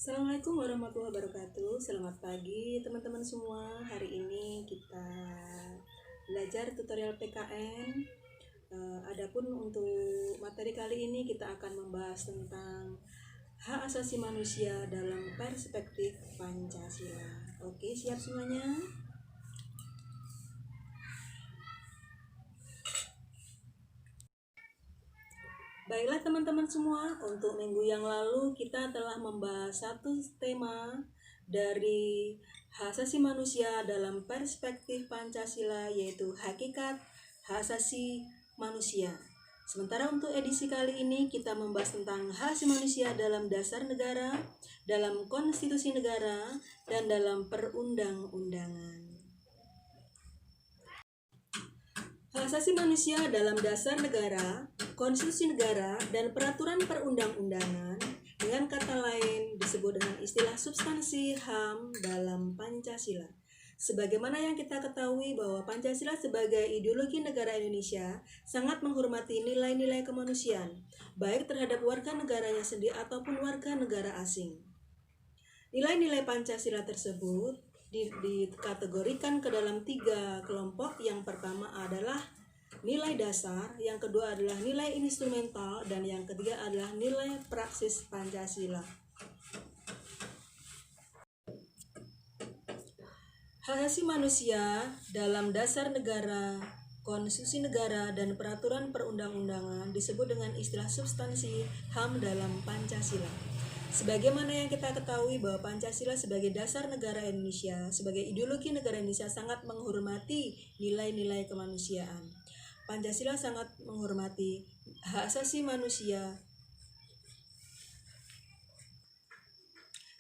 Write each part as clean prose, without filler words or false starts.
Assalamualaikum warahmatullahi wabarakatuh. Selamat pagi teman-teman semua. Hari ini kita belajar tutorial PKN. Adapun untuk materi kali ini kita akan membahas tentang hak asasi manusia dalam perspektif Pancasila. Oke, siap semuanya? Baiklah teman-teman semua, untuk minggu yang lalu kita telah membahas satu tema dari hak asasi manusia dalam perspektif Pancasila, yaitu hakikat hak asasi manusia. Sementara untuk edisi kali ini kita membahas tentang hak asasi manusia dalam dasar negara, dalam konstitusi negara, dan dalam perundang-undangan. Hak asasi manusia dalam dasar negara, konstitusi negara, dan peraturan perundang-undangan, dengan kata lain disebut dengan istilah substansi HAM dalam Pancasila. Sebagaimana yang kita ketahui bahwa Pancasila sebagai ideologi negara Indonesia sangat menghormati nilai-nilai kemanusiaan, baik terhadap warga negaranya sendiri ataupun warga negara asing. Nilai-nilai Pancasila tersebut dikategorikan ke dalam 3 kelompok. Yang pertama adalah nilai dasar, yang kedua adalah nilai instrumental, dan yang ketiga adalah nilai praksis Pancasila. Hak asasi manusia dalam dasar negara, konstitusi negara, dan peraturan perundang-undangan disebut dengan istilah substansi HAM dalam Pancasila. Sebagaimana yang kita ketahui bahwa Pancasila sebagai dasar negara Indonesia, sebagai ideologi negara Indonesia sangat menghormati nilai-nilai kemanusiaan. Pancasila sangat menghormati hak asasi manusia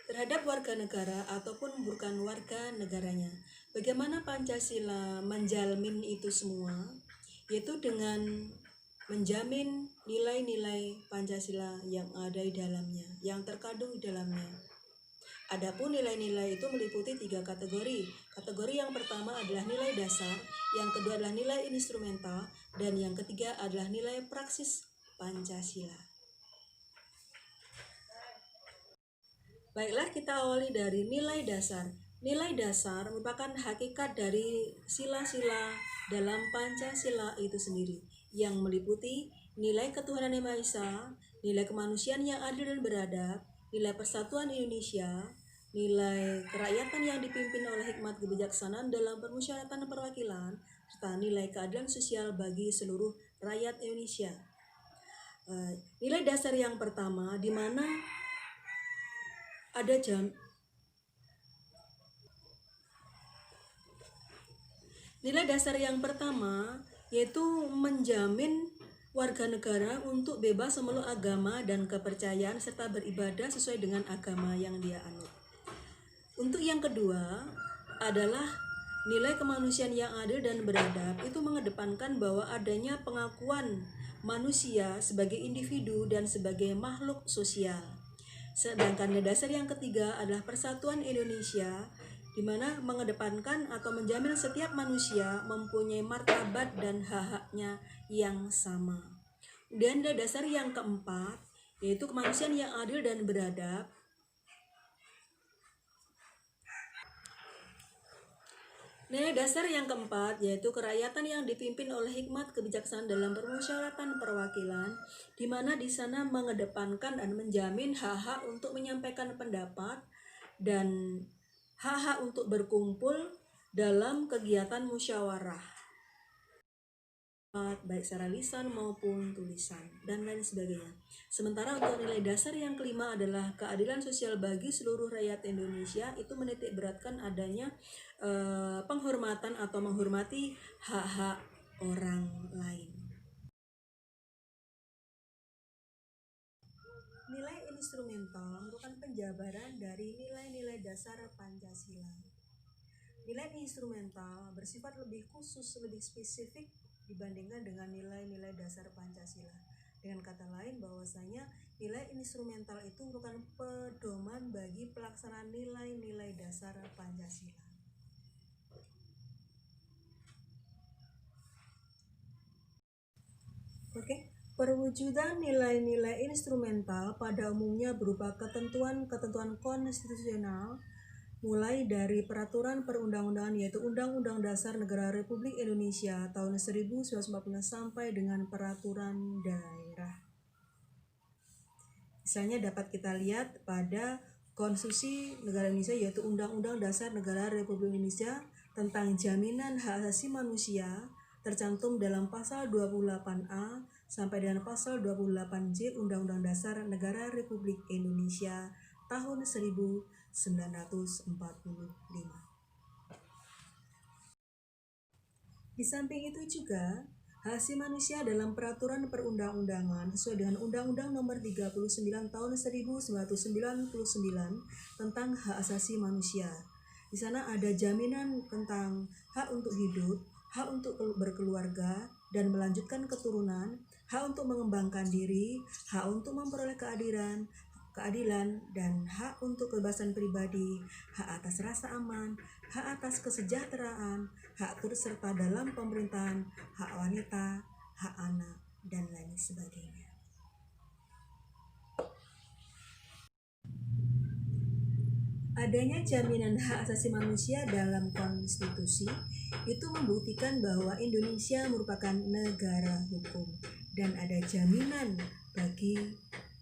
terhadap warga negara ataupun bukan warga negaranya. Bagaimana Pancasila menjamin itu semua? Yaitu dengan menjamin nilai-nilai Pancasila yang ada di dalamnya, yang terkandung di dalamnya. Adapun nilai-nilai itu meliputi 3 kategori. Kategori yang pertama adalah nilai dasar, yang kedua adalah nilai instrumental, dan yang ketiga adalah nilai praksis Pancasila. Baiklah, kita awali dari nilai dasar. Nilai dasar merupakan hakikat dari sila-sila dalam Pancasila itu sendiri, yang meliputi nilai ketuhanan Yang Maha Esa, nilai kemanusiaan yang adil dan beradab, nilai persatuan Indonesia, nilai kerakyatan yang dipimpin oleh hikmat kebijaksanaan dalam permusyawaratan perwakilan, serta nilai keadilan sosial bagi seluruh rakyat Indonesia. Nilai dasar yang pertama, di mana ada nilai dasar yang pertama yaitu menjamin warga negara untuk bebas memeluk agama dan kepercayaan serta beribadah sesuai dengan agama yang dia anut. Untuk yang kedua adalah nilai kemanusiaan yang adil dan beradab, itu mengedepankan bahwa adanya pengakuan manusia sebagai individu dan sebagai makhluk sosial. Sedangkan nilai dasar yang ketiga adalah persatuan Indonesia, di mana mengedepankan atau menjamin setiap manusia mempunyai martabat dan hak-haknya yang sama. Dan nilai dasar yang keempat yaitu kemanusiaan yang adil dan beradab. Nilai dasar yang keempat yaitu kerakyatan yang dipimpin oleh hikmat kebijaksanaan dalam permusyawaratan perwakilan, di mana di sana mengedepankan dan menjamin hak-hak untuk menyampaikan pendapat dan hak-hak untuk berkumpul dalam kegiatan musyawarah, baik secara lisan maupun tulisan, dan lain sebagainya. Sementara untuk nilai dasar yang kelima adalah keadilan sosial bagi seluruh rakyat Indonesia, itu menitik beratkan adanya penghormatan atau menghormati hak-hak orang lain. Nilai instrumental merupakan penjabaran dari nilai-nilai dasar Pancasila. Nilai instrumental bersifat lebih khusus, lebih spesifik dibandingkan dengan nilai-nilai dasar Pancasila. Dengan kata lain, bahwasanya nilai instrumental itu merupakan pedoman bagi pelaksanaan nilai-nilai dasar Pancasila. Oke, Perwujudan nilai-nilai instrumental pada umumnya berupa ketentuan-ketentuan konstitusional, mulai dari peraturan perundang-undangan yaitu Undang-Undang Dasar Negara Republik Indonesia tahun 1945 sampai dengan peraturan daerah. Misalnya dapat kita lihat pada Konstitusi Negara Indonesia yaitu Undang-Undang Dasar Negara Republik Indonesia tentang jaminan hak asasi manusia tercantum dalam pasal 28A sampai dengan pasal 28J Undang-Undang Dasar Negara Republik Indonesia tahun 1945. Di samping itu juga, hak asasi manusia dalam peraturan perundang-undangan sesuai dengan Undang-Undang Nomor 39 Tahun 1999 tentang hak asasi manusia. Di sana ada jaminan tentang hak untuk hidup, hak untuk berkeluarga dan melanjutkan keturunan, hak untuk mengembangkan diri, hak untuk memperoleh keadilan, dan hak untuk kebebasan pribadi, hak atas rasa aman, hak atas kesejahteraan, hak turut serta dalam pemerintahan, hak wanita, hak anak, dan lain sebagainya. Adanya jaminan hak asasi manusia dalam konstitusi itu membuktikan bahwa Indonesia merupakan negara hukum dan ada jaminan bagi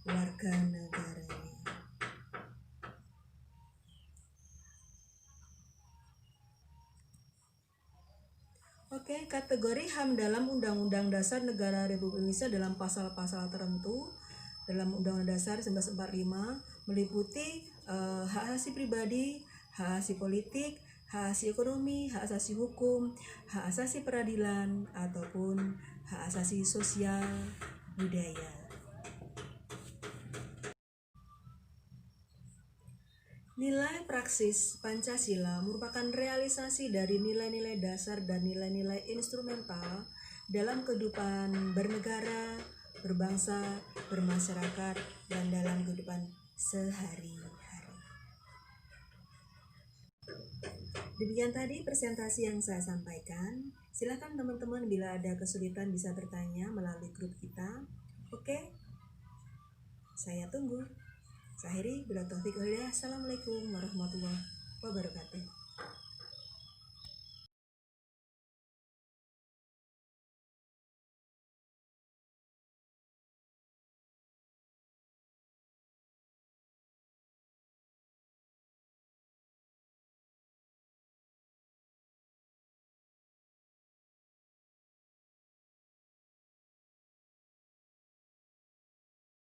warga negaranya. Oke, kategori HAM dalam Undang-Undang Dasar Negara Republik Indonesia dalam pasal-pasal tertentu dalam Undang-Undang Dasar 1945 meliputi hak asasi pribadi, hak asasi politik, hak asasi ekonomi, hak asasi hukum, hak asasi peradilan, ataupun hak asasi sosial budaya. Nilai praksis Pancasila merupakan realisasi dari nilai-nilai dasar dan nilai-nilai instrumental dalam kehidupan bernegara, berbangsa, bermasyarakat, dan dalam kehidupan sehari-hari. Demikian tadi presentasi yang saya sampaikan. Silakan teman-teman bila ada kesulitan bisa bertanya melalui grup kita. Oke, saya tunggu. Saya akhiri, bila taufik walhidayah. Assalamualaikum warahmatullahi wabarakatuh.